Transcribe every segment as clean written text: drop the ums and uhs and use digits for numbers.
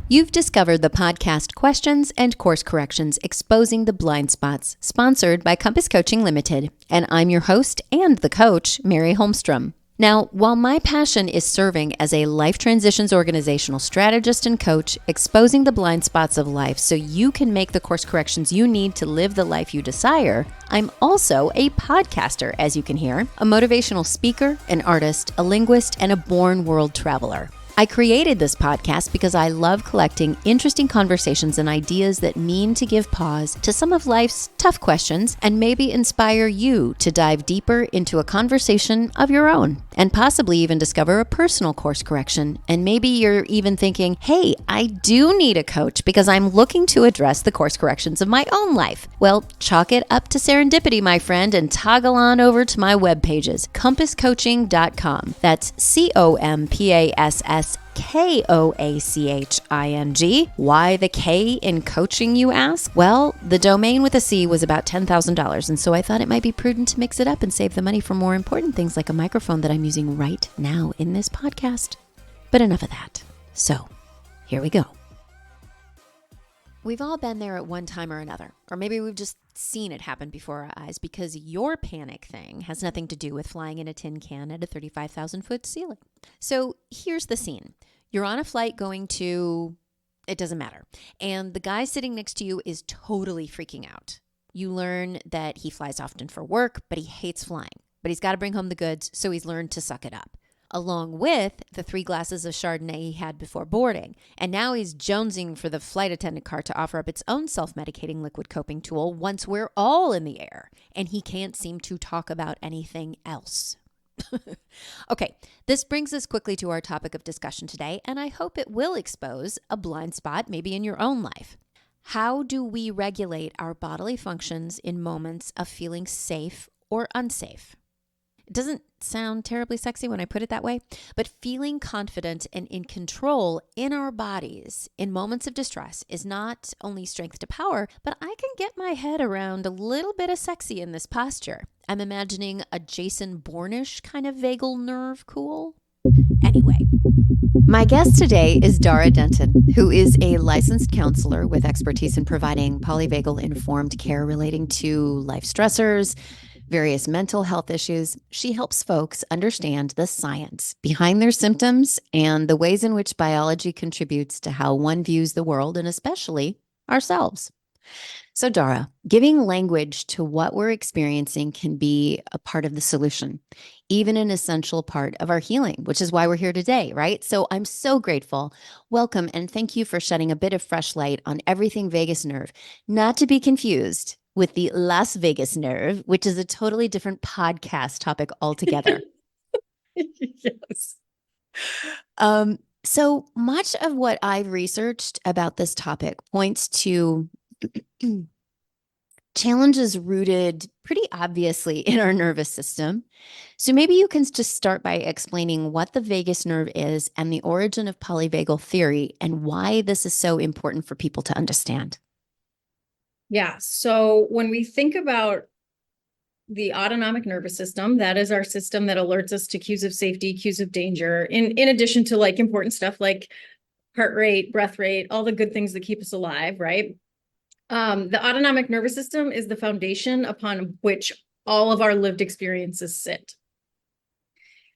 You've discovered the podcast Questions and Course Corrections Exposing the Blind Spots, sponsored by Compass Coaching Limited, and I'm your host and the coach, Mary Holmstrom. Now, while my passion is serving as a life transitions organizational strategist and coach, exposing the blind spots of life so you can make the course corrections you need to live the life you desire, I'm also a podcaster, as you can hear, a motivational speaker, an artist, a linguist, and a born world traveler. I created this podcast because I love collecting interesting conversations and ideas that mean to give pause to some of life's tough questions and maybe inspire you to dive deeper into a conversation of your own and possibly even discover a personal course correction. And maybe you're even thinking, hey, I do need a coach because I'm looking to address the course corrections of my own life. Well, chalk it up to serendipity, my friend, and toggle on over to my web pages, compasscoaching.com. That's COMPASSKOACHING. Why the K in coaching, you ask? Well, the domain with a C was about $10,000, and so I thought it might be prudent to mix it up and save the money for more important things like a microphone that I'm using right now in this podcast. But enough of that. So, here we go. We've all been there at one time or another, or maybe we've just seen it happen before our eyes because your panic thing has nothing to do with flying in a tin can at a 35,000-foot ceiling. So here's the scene. You're on a flight going to, it doesn't matter, and the guy sitting next to you is totally freaking out. You learn that he flies often for work, but he hates flying, but he's got to bring home the goods, so he's learned to suck it up, along with the 3 glasses of Chardonnay he had before boarding. And now he's jonesing for the flight attendant car to offer up its own self-medicating liquid coping tool once we're all in the air, and he can't seem to talk about anything else. Okay, this brings us quickly to our topic of discussion today, and I hope it will expose a blind spot maybe in your own life. How do we regulate our bodily functions in moments of feeling safe or unsafe? It doesn't sound terribly sexy when I put it that way, but feeling confident and in control in our bodies in moments of distress is not only strength to power, but I can get my head around a little bit of sexy in this posture. I'm imagining a Jason Bournish kind of vagal nerve cool. Anyway, my guest today is Dara Denton, who is a licensed counselor with expertise in providing polyvagal informed care relating to life stressors, various mental health issues. She helps folks understand the science behind their symptoms and the ways in which biology contributes to how one views the world and especially ourselves. So Dara, giving language to what we're experiencing can be a part of the solution, even an essential part of our healing, which is why we're here today, right? So I'm so grateful. Welcome, and thank you for shedding a bit of fresh light on everything vagus nerve, not to be confused with the Las Vegas nerve, which is a totally different podcast topic altogether. Yes. So much of what I've researched about this topic points to challenges rooted pretty obviously in our nervous system. So maybe you can just start by explaining what the vagus nerve is and the origin of polyvagal theory and why this is so important for people to understand. Yeah. So when we think about the autonomic nervous system, that is our system that alerts us to cues of safety, cues of danger, in addition to like important stuff like heart rate, breath rate, all the good things that keep us alive, right? The autonomic nervous system is the foundation upon which all of our lived experiences sit.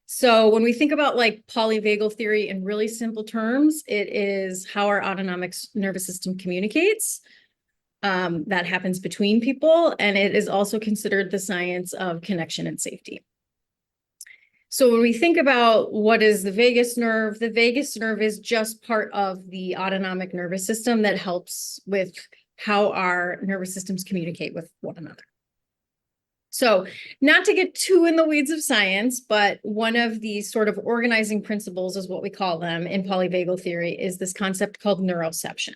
So when we think about like polyvagal theory in really simple terms, it is how our autonomic nervous system communicates. That happens between people, and it is also considered the science of connection and safety. So when we think about what is the vagus nerve is just part of the autonomic nervous system that helps with how our nervous systems communicate with one another. So not to get too in the weeds of science, but one of the sort of organizing principles is what we call them in polyvagal theory is this concept called neuroception.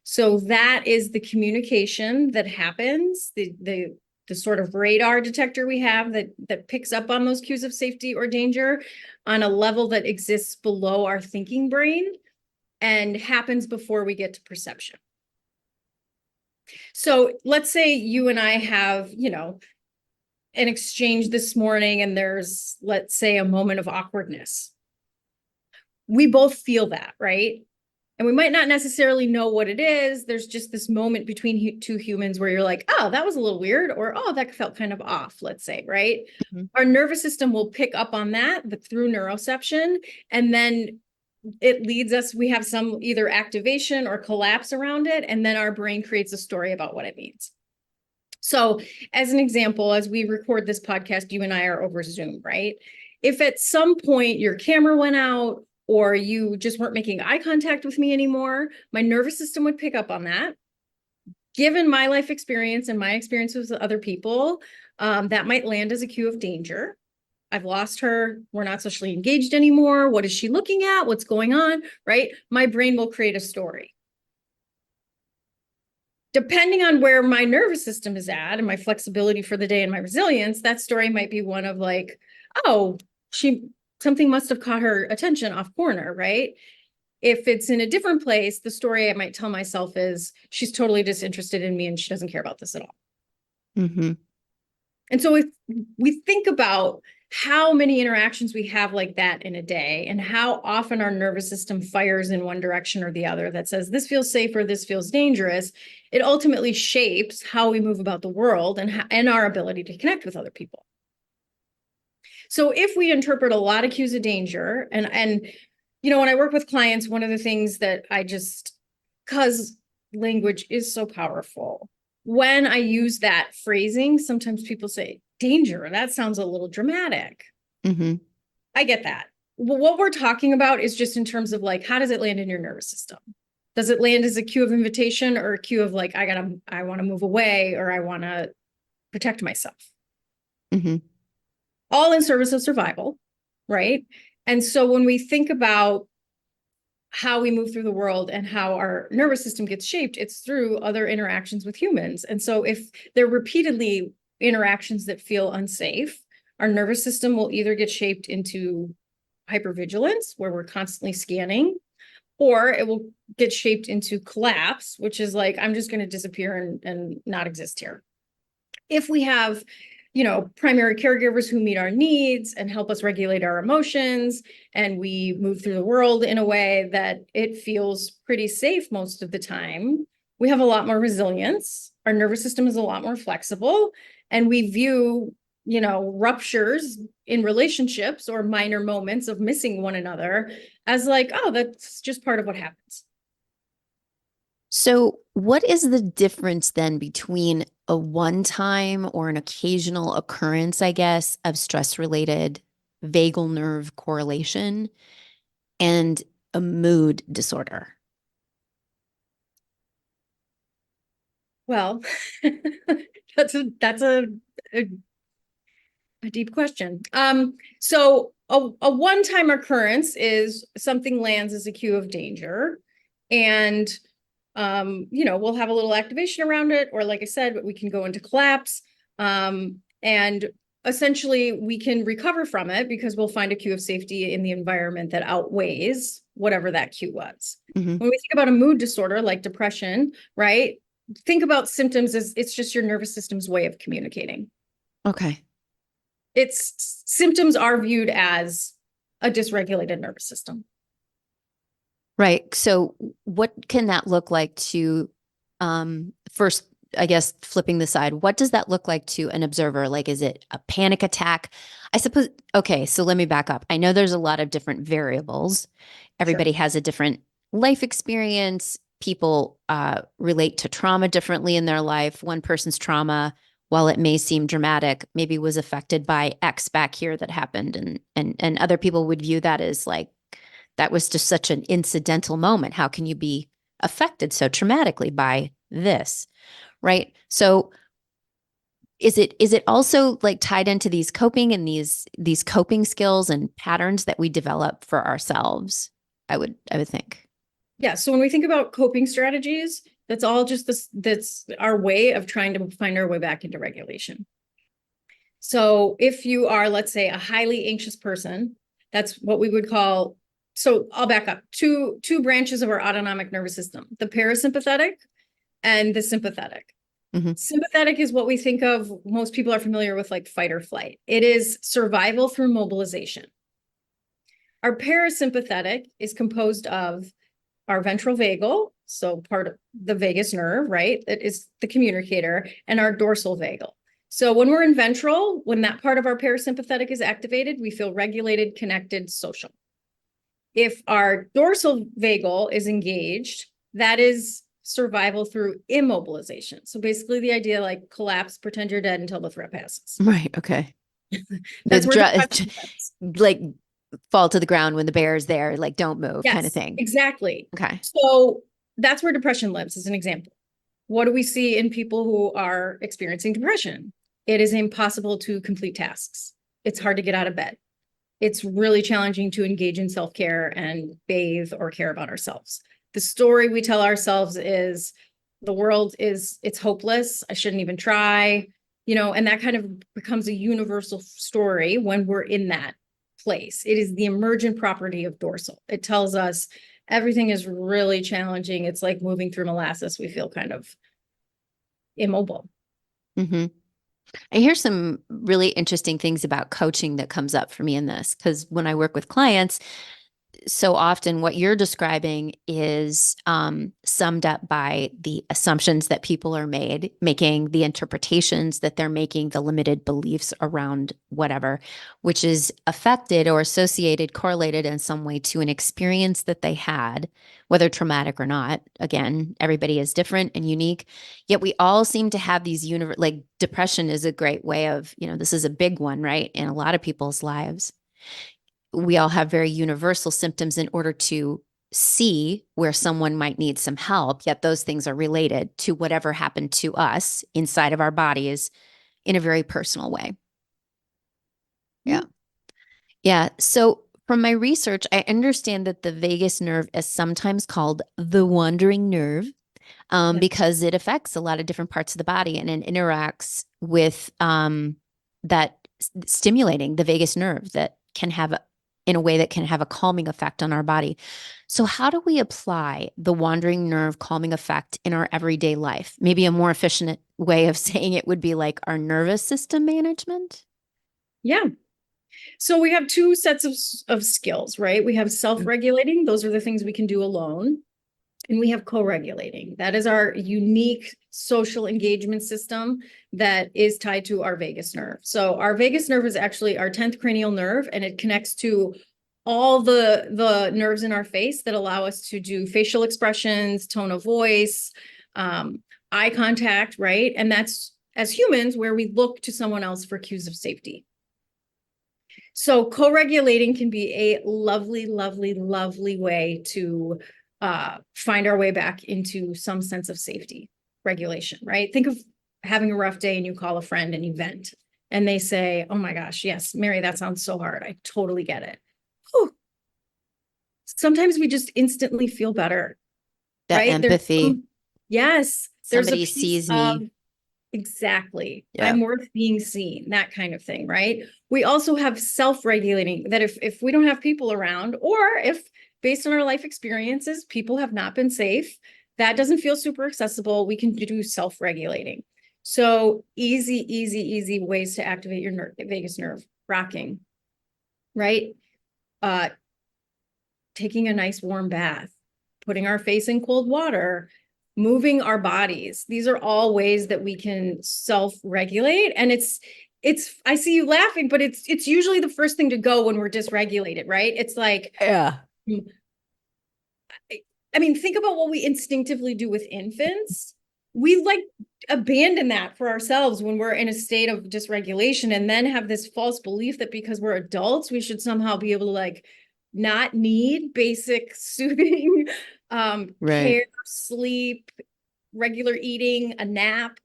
So that is the communication that happens, the sort of radar detector we have that picks up on those cues of safety or danger on a level that exists below our thinking brain and happens before we get to perception. So let's say you and I have, an exchange this morning and there's, let's say, a moment of awkwardness. We both feel that, right? And we might not necessarily know what it is. There's just this moment between two humans where you're like, oh, that was a little weird, or oh, that felt kind of off, let's say, right? Mhm. Our nervous system will pick up on that through neuroception, and then it leads us, we have some either activation or collapse around it, and then our brain creates a story about what it means. So as an example, as we record this podcast, you and I are over Zoom, right? If at some point your camera went out or you just weren't making eye contact with me anymore, my nervous system would pick up on that. Given my life experience and my experience with other people, that might land as a cue of danger. I've lost her. We're not socially engaged anymore. What is she looking at? What's going on? Right? My brain will create a story. Depending on where my nervous system is at and my flexibility for the day and my resilience, that story might be one of like, oh, something must have caught her attention off corner, right? If it's in a different place, the story I might tell myself is she's totally disinterested in me and she doesn't care about this at all. Mm-hmm. And so if we think about how many interactions we have like that in a day and how often our nervous system fires in one direction or the other that says this feels safe or this feels dangerous, it ultimately shapes how we move about the world and our ability to connect with other people. So if we interpret a lot of cues of danger, and you know, when I work with clients, one of the things that because language is so powerful, when I use that phrasing, sometimes people say, danger, that sounds a little dramatic. Mm-hmm. I get that. Well, what we're talking about is just in terms of like, how does it land in your nervous system? Does it land as a cue of invitation or a cue of like, I want to move away or I want to protect myself? Mm-hmm. All in service of survival, right? And so when we think about how we move through the world and how our nervous system gets shaped, it's through other interactions with humans. And so if they're repeatedly interactions that feel unsafe, our nervous system will either get shaped into hypervigilance, where we're constantly scanning, or it will get shaped into collapse, which is like, I'm just going to disappear and not exist here. If we have, you know, primary caregivers who meet our needs and help us regulate our emotions, and we move through the world in a way that it feels pretty safe most of the time, we have a lot more resilience. Our nervous system is a lot more flexible, and we view, you know, ruptures in relationships or minor moments of missing one another as like, oh, that's just part of what happens. So, what is the difference then between a one-time or an occasional occurrence, I guess, of stress-related vagal nerve correlation and a mood disorder? Well, that's a deep question. So a one-time occurrence is something lands as a cue of danger, and you know, we'll have a little activation around it, or like I said, we can go into collapse, and essentially we can recover from it because we'll find a cue of safety in the environment that outweighs whatever that cue was. Mm-hmm. When we think about a mood disorder like depression, right? Think about symptoms as it's just your nervous system's way of communicating. Okay. Its symptoms are viewed as a dysregulated nervous system. Right. So, what can that look like to, first, I guess, flipping the side, what does that look like to an observer? Like, is it a panic attack? I suppose, okay, so let me back up. I know there's a lot of different variables. Everybody Sure. has a different life experience. People relate to trauma differently in their life. One person's trauma, while it may seem dramatic, maybe was affected by X back here that happened. And other people would view that as like, that was just such an incidental moment. How can you be affected so traumatically by this? Right. So is it also like tied into these coping and these coping skills and patterns that we develop for ourselves? I would think. Yeah. So when we think about coping strategies, that's all just that's our way of trying to find our way back into regulation. So if you are, let's say, a highly anxious person, that's what we would call, so I'll back up, two branches of our autonomic nervous system, the parasympathetic and the sympathetic. Mm-hmm. Sympathetic is what we think of, most people are familiar with, like fight or flight. It is survival through mobilization. Our parasympathetic is composed of our ventral vagal, so part of the vagus nerve, right? That is the communicator, and our dorsal vagal. So when we're in ventral, when that part of our parasympathetic is activated, we feel regulated, connected, social. If our dorsal vagal is engaged, that is survival through immobilization. So basically the idea like collapse, pretend you're dead until the threat passes. Right. Okay. That's where depression lives. Like fall to the ground when the bear is there, like don't move kind of Yes, thing. exactly. Okay. So that's where depression lives as an example. What do we see in people who are experiencing depression? It is impossible to complete tasks. It's hard to get out of bed. It's really challenging to engage in self-care and bathe or care about ourselves. The story we tell ourselves is the world is, it's hopeless. I shouldn't even try, and that kind of becomes a universal story when we're in that place. It is the emergent property of dorsal. It tells us everything is really challenging. It's like moving through molasses. We feel kind of immobile. Mm-hmm. I hear some really interesting things about coaching that comes up for me in this, because when I work with clients, so often what you're describing is summed up by the assumptions that people are making, the interpretations that they're making, the limited beliefs around whatever, which is affected or associated, correlated in some way to an experience that they had, whether traumatic or not. Again, everybody is different and unique, yet we all seem to have these like depression is a great way of, this is a big one, right? In a lot of people's lives. We all have very universal symptoms in order to see where someone might need some help, yet those things are related to whatever happened to us inside of our bodies in a very personal way. Yeah. Yeah. So from my research, I understand that the vagus nerve is sometimes called the wandering nerve because it affects a lot of different parts of the body and it interacts with that stimulating the vagus nerve that can have in a way that can have a calming effect on our body. So how do we apply the wandering nerve calming effect in our everyday life? Maybe a more efficient way of saying it would be like our nervous system management. Yeah. So we have two sets of skills, right? We have self-regulating. Those are the things we can do alone. And we have co-regulating. That is our unique social engagement system that is tied to our vagus nerve. So our vagus nerve is actually our 10th cranial nerve, and it connects to all the nerves in our face that allow us to do facial expressions, tone of voice, eye contact, right? And that's, as humans, where we look to someone else for cues of safety. So co-regulating can be a lovely, lovely, lovely way to find our way back into some sense of safety regulation, right? Think of having a rough day and you call a friend and you vent and they say, oh my gosh, yes, Mary, that sounds so hard. I totally get it. Whew. Sometimes we just instantly feel better, That right? empathy. Yes. Somebody sees me. Exactly. Yeah. I'm worth being seen, that kind of thing, right? We also have self-regulating that if we don't have people around, or if based on our life experiences, people have not been safe, that doesn't feel super accessible, we can do self-regulating. So easy ways to activate your vagus nerve: rocking, right? Taking a nice warm bath, putting our face in cold water, moving our bodies. These are all ways that we can self-regulate. And it's, I see you laughing, but it's usually the first thing to go when we're dysregulated, right? It's like, yeah. I mean, think about what we instinctively do with infants. We like abandon that for ourselves when we're in a state of dysregulation, and then have this false belief that because we're adults, we should somehow be able to like not need basic soothing care, sleep, regular eating, a nap.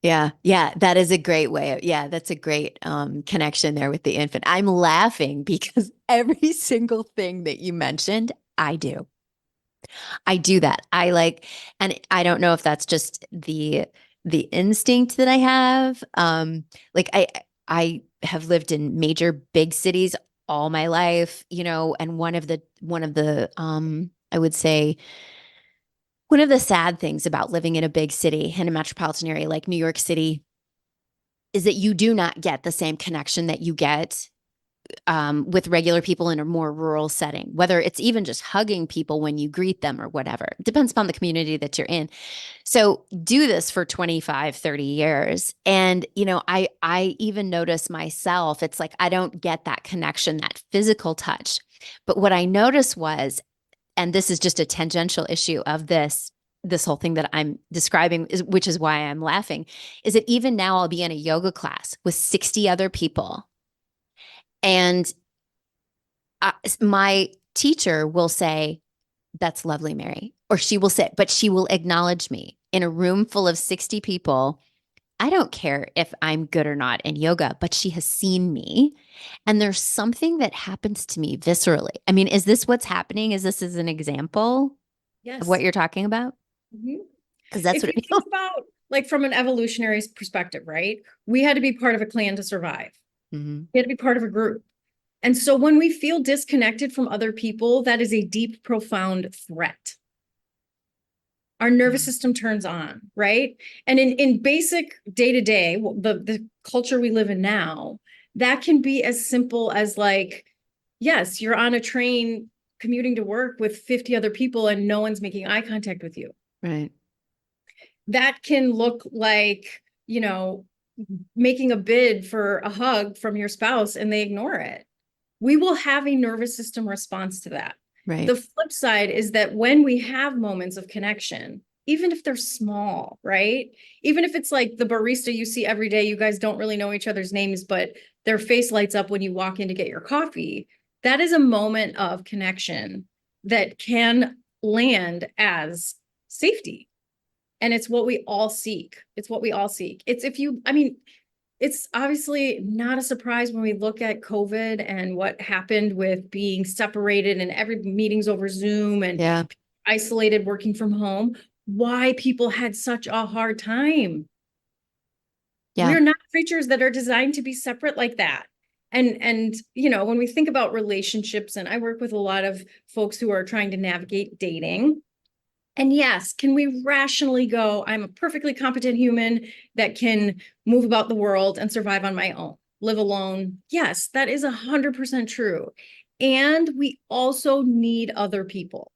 Yeah. Yeah. That is a great way. That's a great connection there with the infant. I'm laughing because every single thing that you mentioned, I do. I do that. I like, and I don't know if that's just the instinct that I have. Like I have lived in major big cities all my life, and one of the I would say one of the sad things about living in a big city in a metropolitan area like New York City is that you do not get the same connection that you get with regular people in a more rural setting, whether it's even just hugging people when you greet them or whatever. It depends upon the community that you're in. So do this for 25, 30 years. And, I even notice myself, it's like I don't get that connection, that physical touch. But what I noticed was, and this is just a tangential issue of this whole thing that I'm describing, which is why I'm laughing, is that even now I'll be in a yoga class with 60 other people. And my teacher will say, "That's lovely, Mary." Or she will say, but she will acknowledge me in a room full of 60 people. I don't care if I'm good or not in yoga, but she has seen me. And there's something that happens to me viscerally. I mean, is this what's happening? Is this as an example of what Yes. you're talking about? Mhm. Because that's If what you it think feels. about like from an evolutionary perspective, right? We had to be part of a clan to survive. Mhm. We had to be part of a group. And so when we feel disconnected from other people, that is a deep, profound threat. Our nervous system turns on, right? And in basic day-to-day, the culture we live in now, that can be as simple as like, yes, you're on a train commuting to work with 50 other people and no one's making eye contact with you. Right. That can look like, making a bid for a hug from your spouse and they ignore it. We will have a nervous system response to that. Right. The flip side is that when we have moments of connection, even if they're small, right? Even if it's like the barista you see every day, you guys don't really know each other's names, but their face lights up when you walk in to get your coffee. That is a moment of connection that can land as safety. And it's what we all seek. It's what we all seek. It's obviously not a surprise when we look at COVID and what happened with being separated and every meeting's over Zoom and Yeah. isolated working from home, why people had such a hard time. Yeah. We're not creatures that are designed to be separate like that. And when we think about relationships, and I work with a lot of folks who are trying to navigate dating, and yes, can we rationally go, I'm a perfectly competent human that can move about the world and survive on my own, live alone? Yes, that is 100% true. And we also need other people.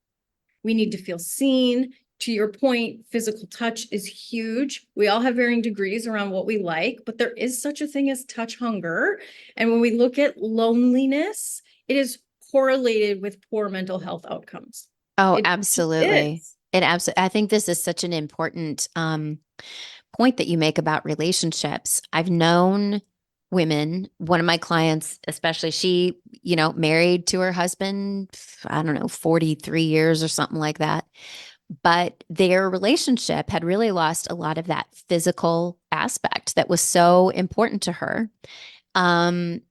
We need to feel seen. To your point, physical touch is huge. We all have varying degrees around what we like, but there is such a thing as touch hunger. And when we look at loneliness, it is correlated with poor mental health outcomes. Oh, It just absolutely. is. It absolutely. I think this is such an important point that you make about relationships. I've known women, one of my clients, especially, she, married to her husband, I don't know, 43 years or something like that. But their relationship had really lost a lot of that physical aspect that was so important to her. Um,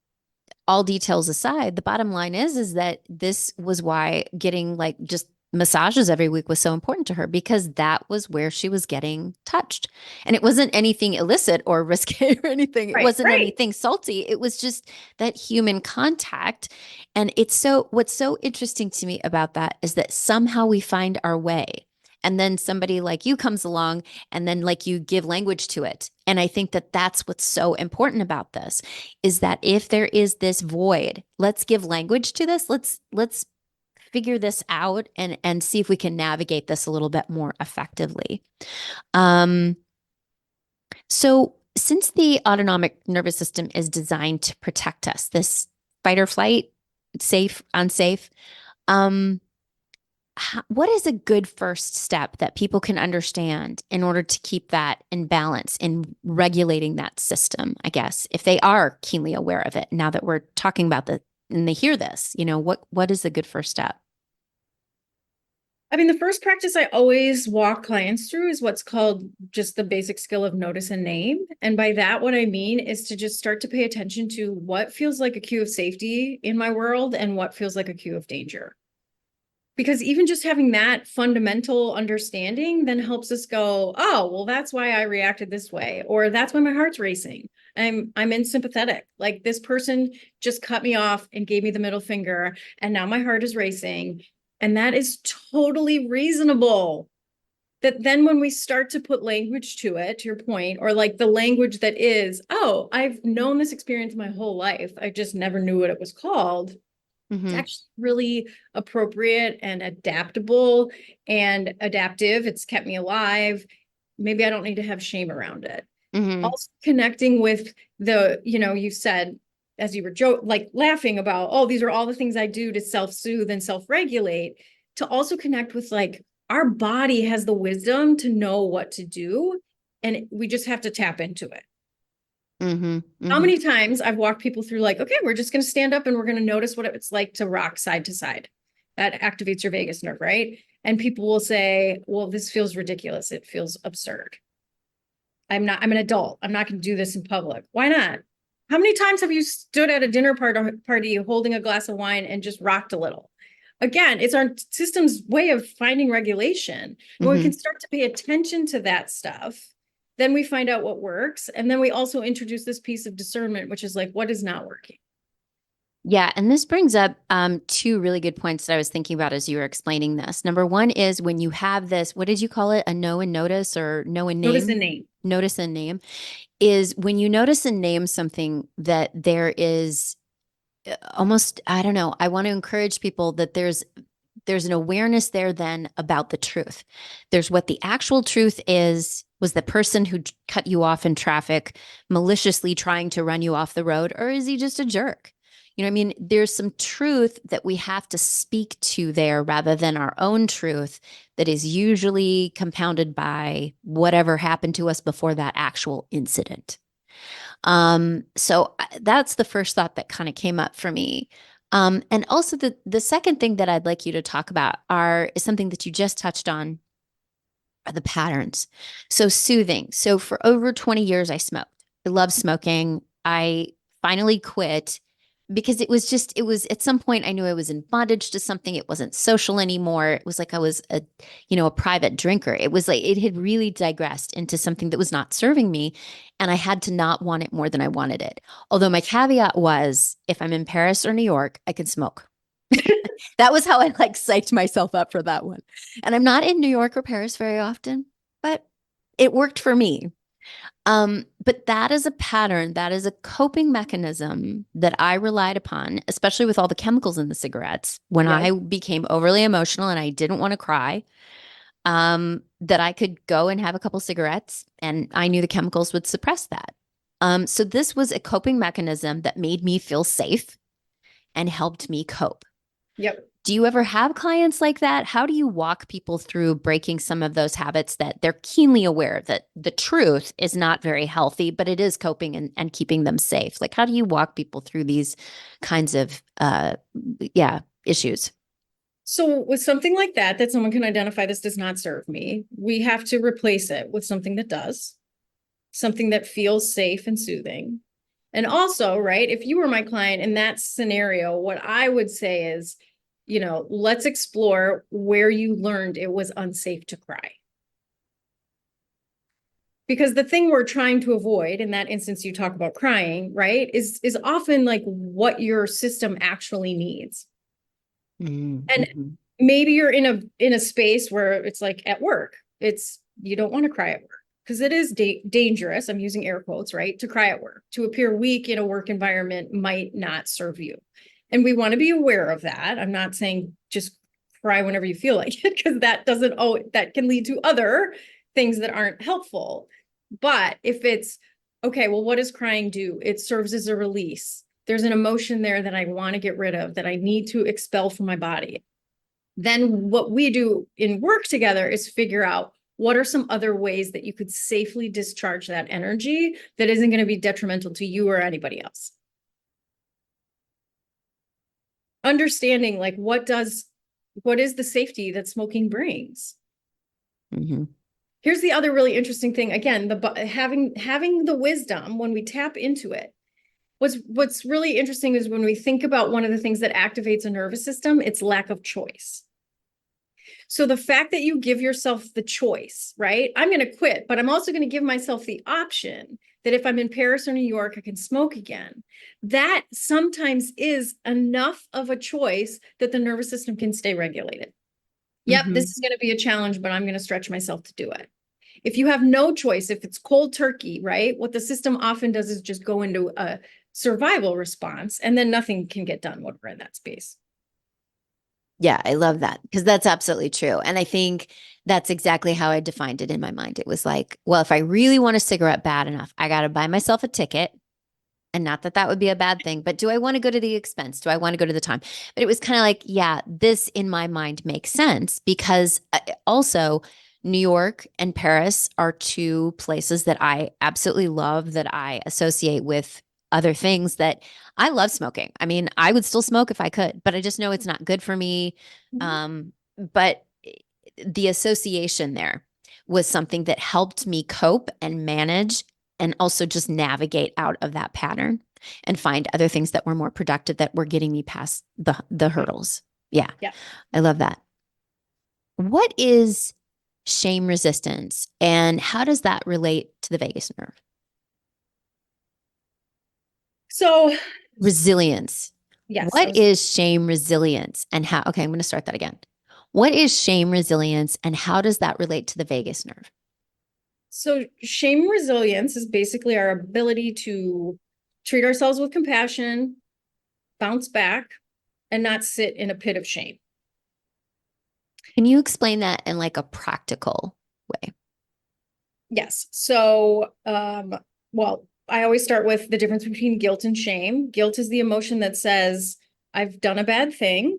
all details aside, the bottom line is that this was why getting like just massages every week was so important to her, because that was where she was getting touched. And it wasn't anything illicit or risque or anything. It Right, wasn't right. anything salty. It was just that human contact. And what's so interesting to me about that is that somehow we find our way. And then somebody like you comes along and then like you give language to it. And I think that that's what's so important about this, is that if there is this void, let's give language to this. Let's figure this out and see if we can navigate this a little bit more effectively. Um, so since the autonomic nervous system is designed to protect us, this fight or flight, safe, unsafe, um, what is a good first step that people can understand in order to keep that in balance in regulating that system, I guess, if they are keenly aware of it now that we're talking about the and they hear this, what is a good first step? I mean, the first practice I always walk clients through is what's called just the basic skill of notice and name. And by that, what I mean is to just start to pay attention to what feels like a cue of safety in my world and what feels like a cue of danger. Because even just having that fundamental understanding then helps us go, oh, well, that's why I reacted this way, or that's why my heart's racing. I'm in sympathetic. Like this person just cut me off and gave me the middle finger, and now my heart is racing. And that is totally reasonable. that then when we start to put language to it, to your point, or like the language that is, oh, I've known this experience my whole life, I just never knew what it was called. It's actually really appropriate and adaptable and adaptive. It's kept me alive. Maybe I don't need to have shame around it. Also connecting with the, you said, as you were like laughing about, oh, these are all the things I do to self-soothe and self-regulate, to also connect with like, our body has the wisdom to know what to do, and we just have to tap into it. How many times I've walked people through like, okay, we're just going to stand up and we're going to notice what it's like to rock side to side. That activates your vagus nerve, right? And people will say, well, this feels ridiculous. It feels absurd. I'm an adult. I'm not going to do this in public. Why not? How many times have you stood at a dinner party holding a glass of wine and just rocked a little? Again, it's our system's way of finding regulation. When we can start to pay attention to that stuff, then we find out what works. And then we also introduce this piece of discernment, which is like, what is not working? Yeah. And this brings up two really good points that I was thinking about as you were explaining this. Number one is when you have this, what did you call it? A know and notice, or know and name? Notice and name. Notice and name is when you notice and name something that there is almost, I don't know, I want to encourage people that there's an awareness there then about the truth. There's what the actual truth is. Was the person who cut you off in traffic maliciously trying to run you off the road, or is he just a jerk? You know what I mean? There's some truth that we have to speak to there rather than our own truth that is usually compounded by whatever happened to us before that actual incident. So that's the first thought that kind of came up for me. And also the second thing that I'd like you to talk about is something that you just touched on, are the patterns. So soothing. So for over 20 years, I smoked. I love smoking. I finally quit because it was at some point I knew I was in bondage to something. It wasn't social anymore. It was like I was a private drinker. It was like it had really digressed into something that was not serving me. And I had to not want it more than I wanted it. Although my caveat was, if I'm in Paris or New York, I can smoke. That was how I like psyched myself up for that one. And I'm not in New York or Paris very often, but it worked for me. But that is a pattern, that is a coping mechanism that I relied upon, especially with all the chemicals in the cigarettes. When I became overly emotional and I didn't want to cry, that I could go and have a couple cigarettes, and I knew the chemicals would suppress that. So this was a coping mechanism that made me feel safe and helped me cope. Yep. Do you ever have clients like that? How do you walk people through breaking some of those habits that they're keenly aware that the truth is not very healthy, but it is coping and keeping them safe? Like, how do you walk people through these kinds of, issues? So with something like that someone can identify, this does not serve me, we have to replace it with something that does, something that feels safe and soothing. And also, right, if you were my client in that scenario, what I would say is, let's explore where you learned it was unsafe to cry. Because the thing we're trying to avoid in that instance, you talk about crying, right, is often like what your system actually needs. And maybe you're in a space where it's like at work, you don't want to cry at work because it is dangerous. I'm using air quotes, right? To cry at work, to appear weak in a work environment might not serve you. And we want to be aware of that. I'm not saying just cry whenever you feel like it, because that can lead to other things that aren't helpful. But if it's okay, well, what does crying do? It serves as a release. There's an emotion there that I want to get rid of, that I need to expel from my body. Then what we do in work together is figure out what are some other ways that you could safely discharge that energy that isn't going to be detrimental to you or anybody else. Understanding like what is the safety that smoking brings. Here's the other really interesting thing. Again, having the wisdom when we tap into it. What's really interesting is when we think about one of the things that activates a nervous system, it's lack of choice. So the fact that you give yourself the choice, right? I'm going to quit, but I'm also going to give myself the option that if I'm in Paris or New York, I can smoke again. That sometimes is enough of a choice that the nervous system can stay regulated. Yep, this is going to be a challenge, but I'm going to stretch myself to do it. If you have no choice, if it's cold turkey, right? What the system often does is just go into a survival response, and then nothing can get done when we're in that space. Yeah, I love that because that's absolutely true. And I think that's exactly how I defined it in my mind. It was like, well, if I really want a cigarette bad enough, I got to buy myself a ticket. And not that that would be a bad thing, but do I want to go to the expense? Do I want to go to the time? But it was kind of like, yeah, this in my mind makes sense because also New York and Paris are two places that I absolutely love that I associate with other things that I love smoking. I mean, I would still smoke if I could, but I just know it's not good for me. But the association there was something that helped me cope and manage and also just navigate out of that pattern and find other things that were more productive that were getting me past the hurdles. Yeah. Yeah. I love that. What is shame resistance and how does that relate to the vagus nerve? So Resilience. yes, What is shame resilience and how? Okay, I'm going to start that again. What is shame resilience and how does that relate to the vagus nerve? so shame resilience is basically our ability to treat ourselves with compassion, bounce back, and not sit in a pit of shame. Can you explain that in like a practical way? Yes. So, well, I always start with the difference between guilt and shame. Guilt is the emotion that says, I've done a bad thing.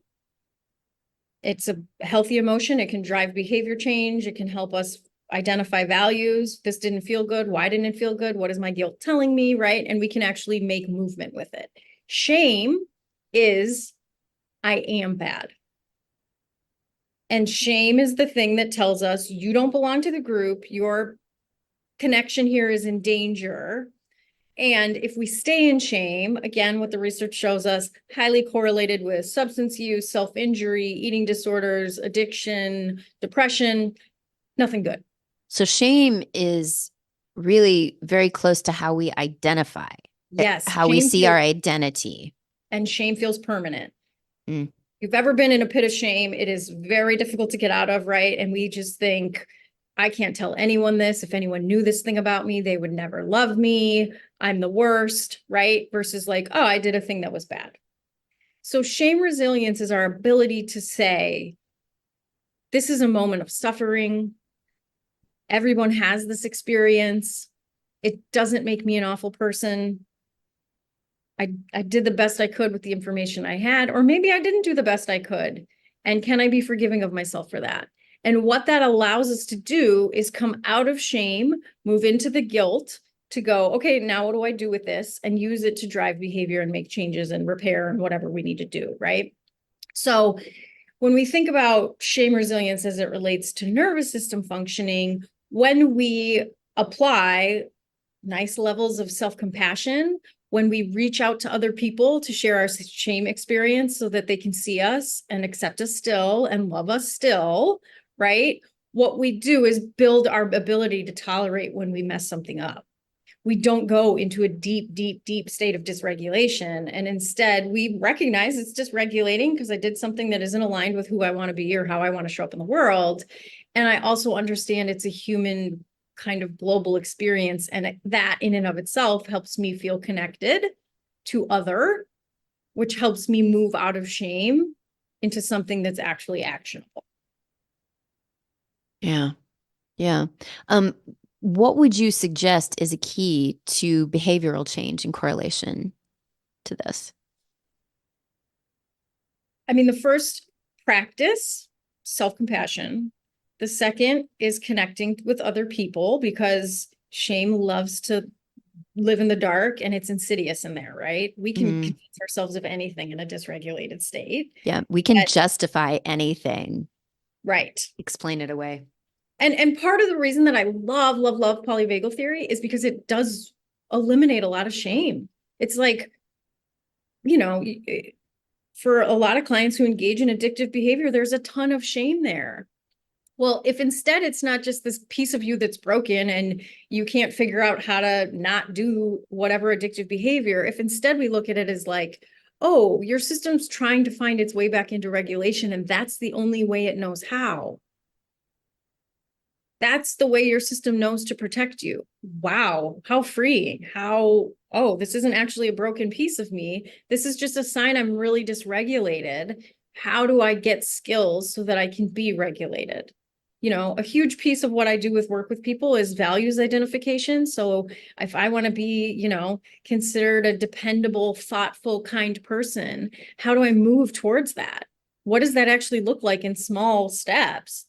It's a healthy emotion. It can drive behavior change. It can help us identify values. This didn't feel good. Why didn't it feel good? What is my guilt telling me? Right. And we can actually make movement with it. Shame is, I am bad. And shame is the thing that tells us you don't belong to the group. Your connection here is in danger. And if we stay in shame, again, what the research shows us, highly correlated with substance use, self-injury, eating disorders, addiction, depression, nothing good. So shame is really very close to how we identify, Yes, how we see our identity. And shame feels permanent. If you've ever been in a pit of shame, it is very difficult to get out of, right? And we just think, I can't tell anyone this. If anyone knew this thing about me, they would never love me. I'm the worst, right? Versus like, oh, I did a thing that was bad. So shame resilience is our ability to say, this is a moment of suffering. Everyone has this experience. It doesn't make me an awful person. I did the best I could with the information I had, or maybe I didn't do the best I could. And can I be forgiving of myself for that? And what that allows us to do is come out of shame, move into the guilt to go, okay, now what do I do with this? And use it to drive behavior and make changes and repair and whatever we need to do, right? So when we think about shame resilience as it relates to nervous system functioning, when we apply nice levels of self-compassion, when we reach out to other people to share our shame experience so that they can see us and accept us still and love us still, right? What we do is build our ability to tolerate when we mess something up. We don't go into a deep, deep, deep state of dysregulation. And instead, we recognize it's dysregulating because I did something that isn't aligned with who I want to be or how I want to show up in the world. And I also understand it's a human kind of global experience. And that in and of itself helps me feel connected to other, which helps me move out of shame into something that's actually actionable. Yeah. Yeah. What would you suggest is a key to behavioral change in correlation to this? I mean, the first practice, self-compassion. The second is connecting with other people because shame loves to live in the dark and it's insidious in there, right? We can convince ourselves of anything in a dysregulated state. Yeah, we can justify anything. Right. Explain it away. And part of the reason that I love polyvagal theory is because it does eliminate a lot of shame. It's like, you know, for a lot of clients who engage in addictive behavior, there's a ton of shame there. Well, if instead it's not just this piece of you that's broken and you can't figure out how to not do whatever addictive behavior, if instead we look at it as like, oh, your system's trying to find its way back into regulation, and that's the only way it knows how. That's the way your system knows to protect you. Wow, how freeing. How, oh, this isn't actually a broken piece of me. This is just a sign I'm really dysregulated. How do I get skills so that I can be regulated? You know, a huge piece of what I do with work with people is values identification. So if I want to be, you know, considered a dependable, thoughtful, kind person, how do I move towards that? What does that actually look like in small steps?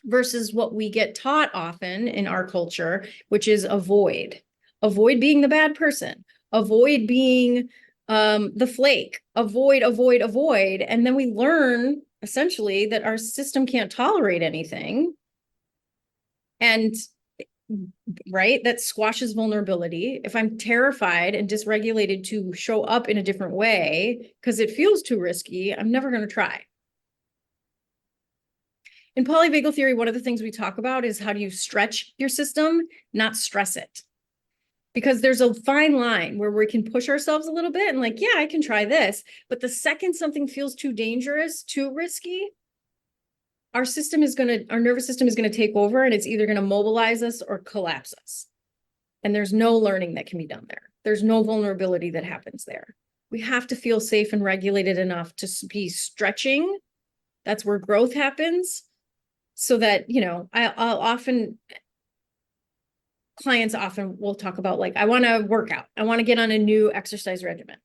Versus what we get taught often in our culture, which is avoid. Avoid being the bad person. Avoid being the flake. Avoid, avoid, avoid. And then we learn essentially that our system can't tolerate anything. And right, that squashes vulnerability. If I'm terrified and dysregulated to show up in a different way because it feels too risky, I'm never going to try. In polyvagal theory, one of the things we talk about is how do you stretch your system, not stress it. Because there's a fine line where we can push ourselves a little bit and like, yeah, I can try this. But the second something feels too dangerous, too risky, our nervous system is going to take over, and it's either going to mobilize us or collapse us. And there's no learning that can be done there. There's no vulnerability that happens there. We have to feel safe and regulated enough to be stretching. That's where growth happens. So that, you know, clients often will talk about like, I want to work out. I want to get on a new exercise regimen.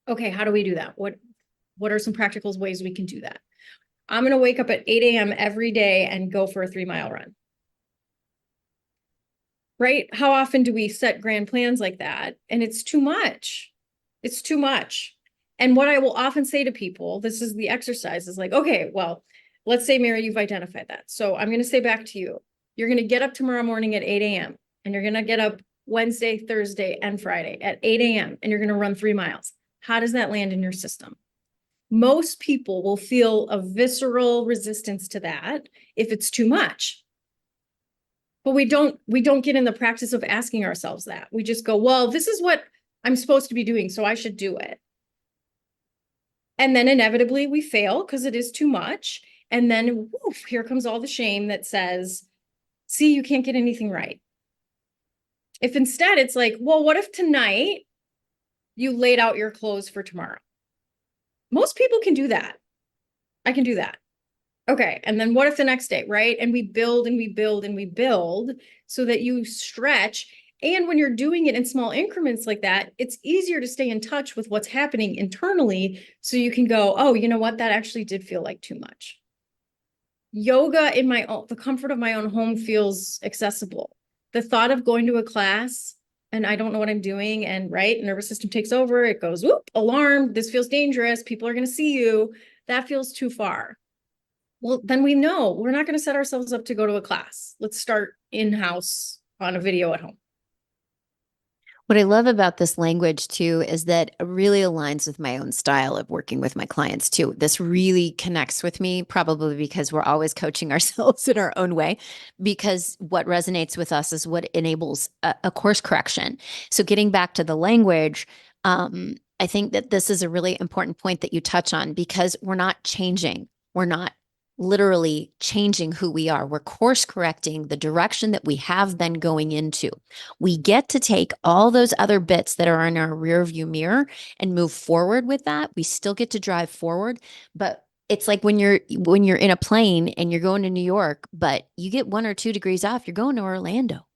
Okay, how do we do that? What are some practical ways we can do that? I'm going to wake up at 8 a.m. every day and go for a 3-mile run. Right? How often do we set grand plans like that? And it's too much. It's too much. And what I will often say to people, this is the exercise, is like, okay, well, let's say, Mary, you've identified that. So I'm going to say back to you, you're going to get up tomorrow morning at 8 a.m. and you're going to get up Wednesday, Thursday, and Friday at 8 a.m. and you're going to run 3 miles. How does that land in your system? Most people will feel a visceral resistance to that if it's too much. But we don't get in the practice of asking ourselves that. We just go, well, this is what I'm supposed to be doing, so I should do it. And then inevitably we fail because it is too much. And then woof, here comes all the shame that says, see, you can't get anything right. If instead it's like, well, what if tonight you laid out your clothes for tomorrow? Most people can do that. I can do that. Okay. And then what if the next day, right? And we build and we build and we build so that you stretch. And when you're doing it in small increments like that, it's easier to stay in touch with what's happening internally. So you can go, oh, you know what? That actually did feel like too much. Yoga in the comfort of my own home feels accessible. The thought of going to a class and I don't know what I'm doing, and right, nervous system takes over, it goes, whoop, alarm, this feels dangerous, people are going to see you. That feels too far. Well, then we know we're not going to set ourselves up to go to a class. Let's start in-house on a video at home. What I love about this language too is that it really aligns with my own style of working with my clients too. This really connects with me, probably because we're always coaching ourselves in our own way, because what resonates with us is what enables a course correction. So getting back to the language, I think that this is a really important point that you touch on, because we're not changing. We're not literally changing who we are. We're course correcting the direction that we have been going into. We get to take all those other bits that are in our rear view mirror and move forward with that. We still get to drive forward, but it's like when you're in a plane and you're going to New York, but you get 1 or 2 degrees off, you're going to Orlando,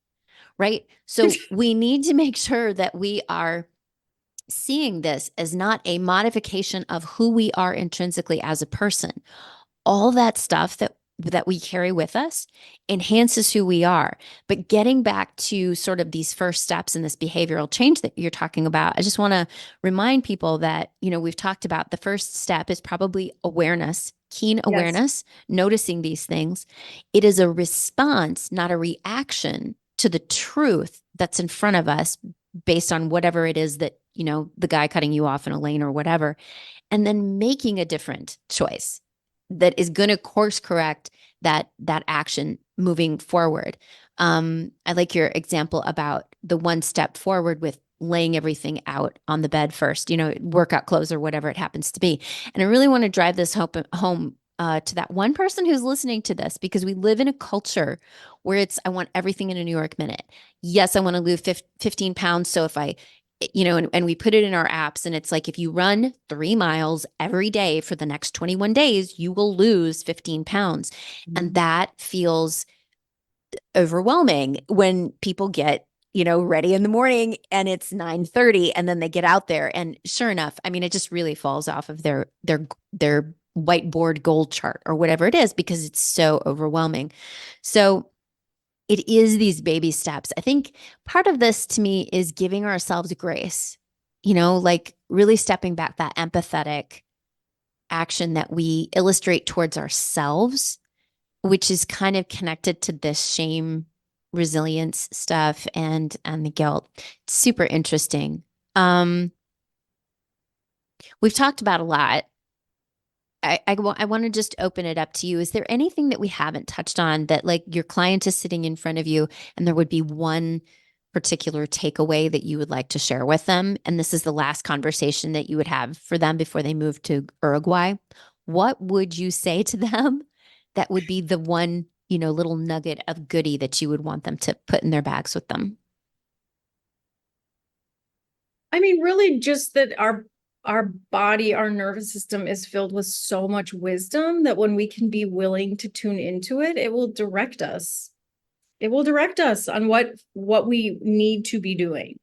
right? So we need to make sure that we are seeing this as not a modification of who we are intrinsically as a person. All that stuff that we carry with us enhances who we are. But getting back to sort of these first steps in this behavioral change that you're talking about, I just want to remind people that, we've talked about the first step is probably awareness, keen awareness, noticing these things. It is a response, not a reaction to the truth that's in front of us based on whatever it is that, the guy cutting you off in a lane or whatever, and then making a different choice that is going to course correct that action moving forward. I like your example about the one step forward with laying everything out on the bed first, workout clothes or whatever it happens to be. And I really want to drive this home to that one person who's listening to this, because we live in a culture where I want everything in a New York minute. Yes, I want to lose 15 pounds. So if and we put it in our apps, and it's like, if you run 3 miles every day for the next 21 days, you will lose 15 pounds. And that feels overwhelming when people get ready in the morning and it's 9:30 and then they get out there, and sure enough, I mean, it just really falls off of their whiteboard goal chart or whatever it is, because it's so overwhelming. So it is these baby steps. I think part of this to me is giving ourselves grace, like really stepping back, that empathetic action that we illustrate towards ourselves, which is kind of connected to this shame, resilience stuff and the guilt. It's super interesting. We've talked about a lot. I want to just open it up to you. Is there anything that we haven't touched on that, like, your client is sitting in front of you and there would be one particular takeaway that you would like to share with them, and this is the last conversation that you would have for them before they move to Uruguay? What would you say to them that would be the one, little nugget of goodie that you would want them to put in their bags with them? I mean, really just that our body, our nervous system is filled with so much wisdom that when we can be willing to tune into it, it will direct us. It will direct us on what we need to be doing.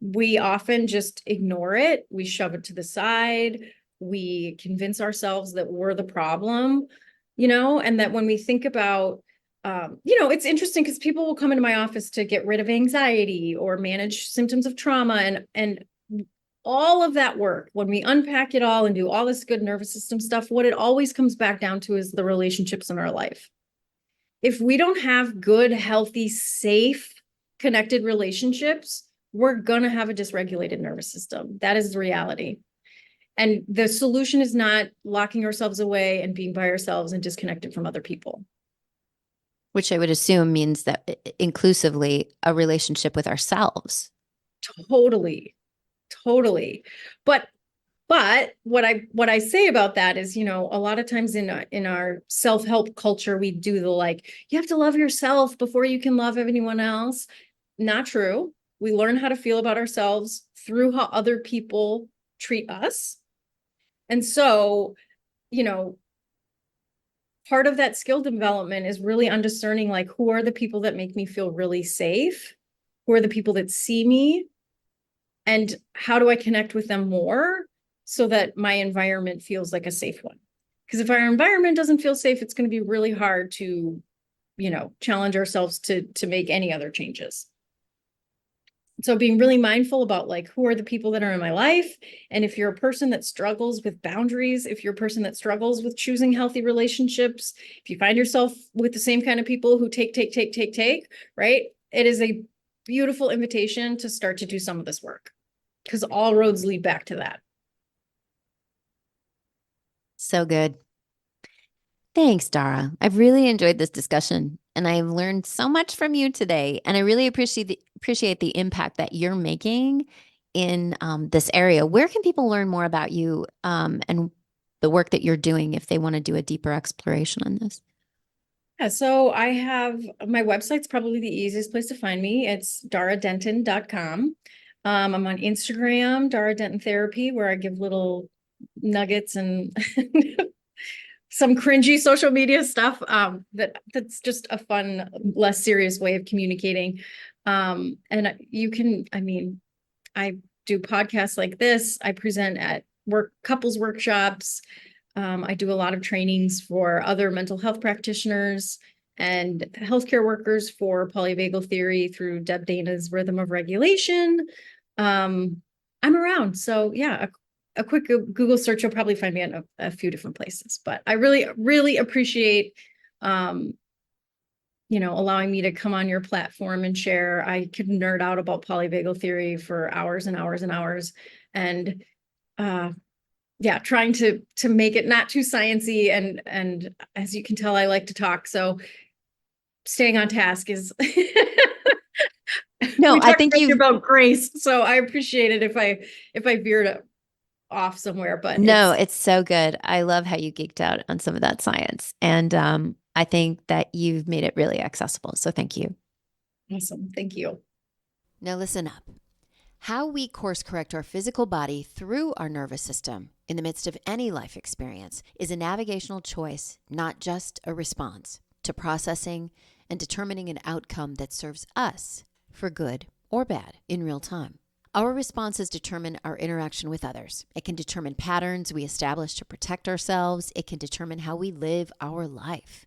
We often just ignore it. We shove it to the side. We convince ourselves that we're the problem, and that when we think about, it's interesting because people will come into my office to get rid of anxiety or manage symptoms of trauma, and all of that work, when we unpack it all and do all this good nervous system stuff, what it always comes back down to is the relationships in our life. If we don't have good, healthy, safe, connected relationships, we're going to have a dysregulated nervous system. That is the reality. And the solution is not locking ourselves away and being by ourselves and disconnected from other people. Which I would assume means that inclusively a relationship with ourselves. Totally. But what I say about that is, a lot of times in our self-help culture, we do you have to love yourself before you can love anyone else. Not true. We learn how to feel about ourselves through how other people treat us. And so, part of that skill development is really discerning, who are the people that make me feel really safe? Who are the people that see me? And how do I connect with them more so that my environment feels like a safe one? Because if our environment doesn't feel safe, it's going to be really hard to, challenge ourselves to make any other changes. So being really mindful about who are the people that are in my life. And if you're a person that struggles with boundaries, if you're a person that struggles with choosing healthy relationships, if you find yourself with the same kind of people who take, right? It is a beautiful invitation to start to do some of this work, because all roads lead back to that. So good. Thanks, Dara. I've really enjoyed this discussion, and I've learned so much from you today. And I really appreciate the impact that you're making in this area. Where can people learn more about you and the work that you're doing if they want to do a deeper exploration on this? Yeah, so I have my website's probably the easiest place to find me. It's daradenton.com. I'm on Instagram, Dara Denton Therapy, where I give little nuggets and some cringy social media stuff that's just a fun, less serious way of communicating. And you can, I do podcasts like this. I present at couples workshops. I do a lot of trainings for other mental health practitioners and healthcare workers for polyvagal theory through Deb Dana's Rhythm of Regulation. I'm around. So yeah, a quick Google search, you'll probably find me in a few different places, but I really, really appreciate, allowing me to come on your platform and share. I could nerd out about polyvagal theory for hours and hours and hours. And, yeah, trying to make it not too sciencey, and as you can tell, I like to talk. So staying on task is No, We I talked think earlier you about grace, so I appreciate it if I veered off somewhere, but No, it's so good. I love how you geeked out on some of that science. And I think that you've made it really accessible. So thank you. awesome. Thank you. Now listen up. How we course correct our physical body through our nervous system in the midst of any life experience is a navigational choice, not just a response to processing and determining an outcome that serves us for good or bad in real time. Our responses determine our interaction with others. It can determine patterns we establish to protect ourselves. It can determine how we live our life.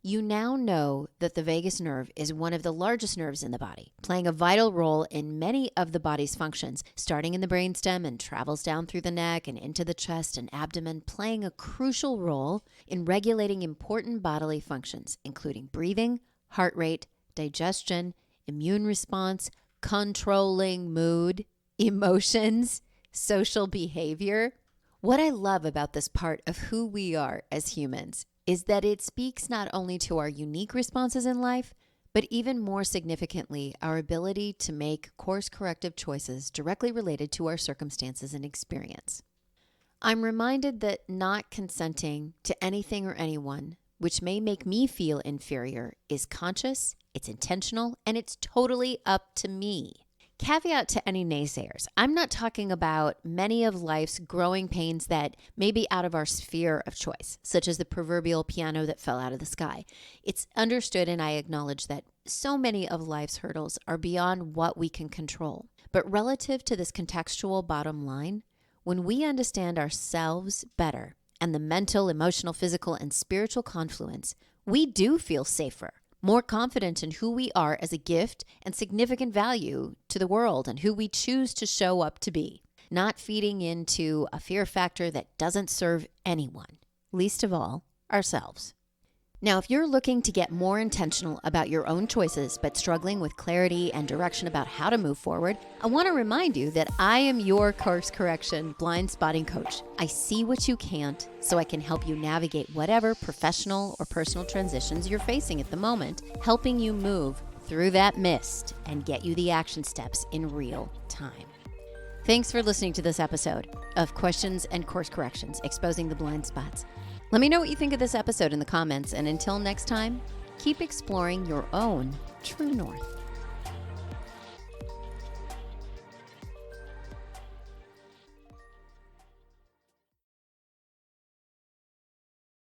You now know that the vagus nerve is one of the largest nerves in the body, playing a vital role in many of the body's functions, starting in the brainstem and travels down through the neck and into the chest and abdomen, playing a crucial role in regulating important bodily functions, including breathing, heart rate, digestion, immune response, controlling mood, emotions, social behavior. What I love about this part of who we are as humans is that it speaks not only to our unique responses in life, but even more significantly, our ability to make course corrective choices directly related to our circumstances and experience. I'm reminded that not consenting to anything or anyone which may make me feel inferior is conscious, it's intentional, and it's totally up to me. Caveat to any naysayers, I'm not talking about many of life's growing pains that may be out of our sphere of choice, such as the proverbial piano that fell out of the sky. It's understood, and I acknowledge that so many of life's hurdles are beyond what we can control. But relative to this contextual bottom line, when we understand ourselves better and the mental, emotional, physical, and spiritual confluence, we do feel safer, more confident in who we are as a gift and significant value to the world and who we choose to show up to be, not feeding into a fear factor that doesn't serve anyone, least of all ourselves. Now, if you're looking to get more intentional about your own choices, but struggling with clarity and direction about how to move forward, I want to remind you that I am your course correction blind spotting coach. I see what you can't, so I can help you navigate whatever professional or personal transitions you're facing at the moment, helping you move through that mist and get you the action steps in real time. Thanks for listening to this episode of Questions and Course Corrections, Exposing the Blind Spots. Let me know what you think of this episode in the comments, and until next time, keep exploring your own true north.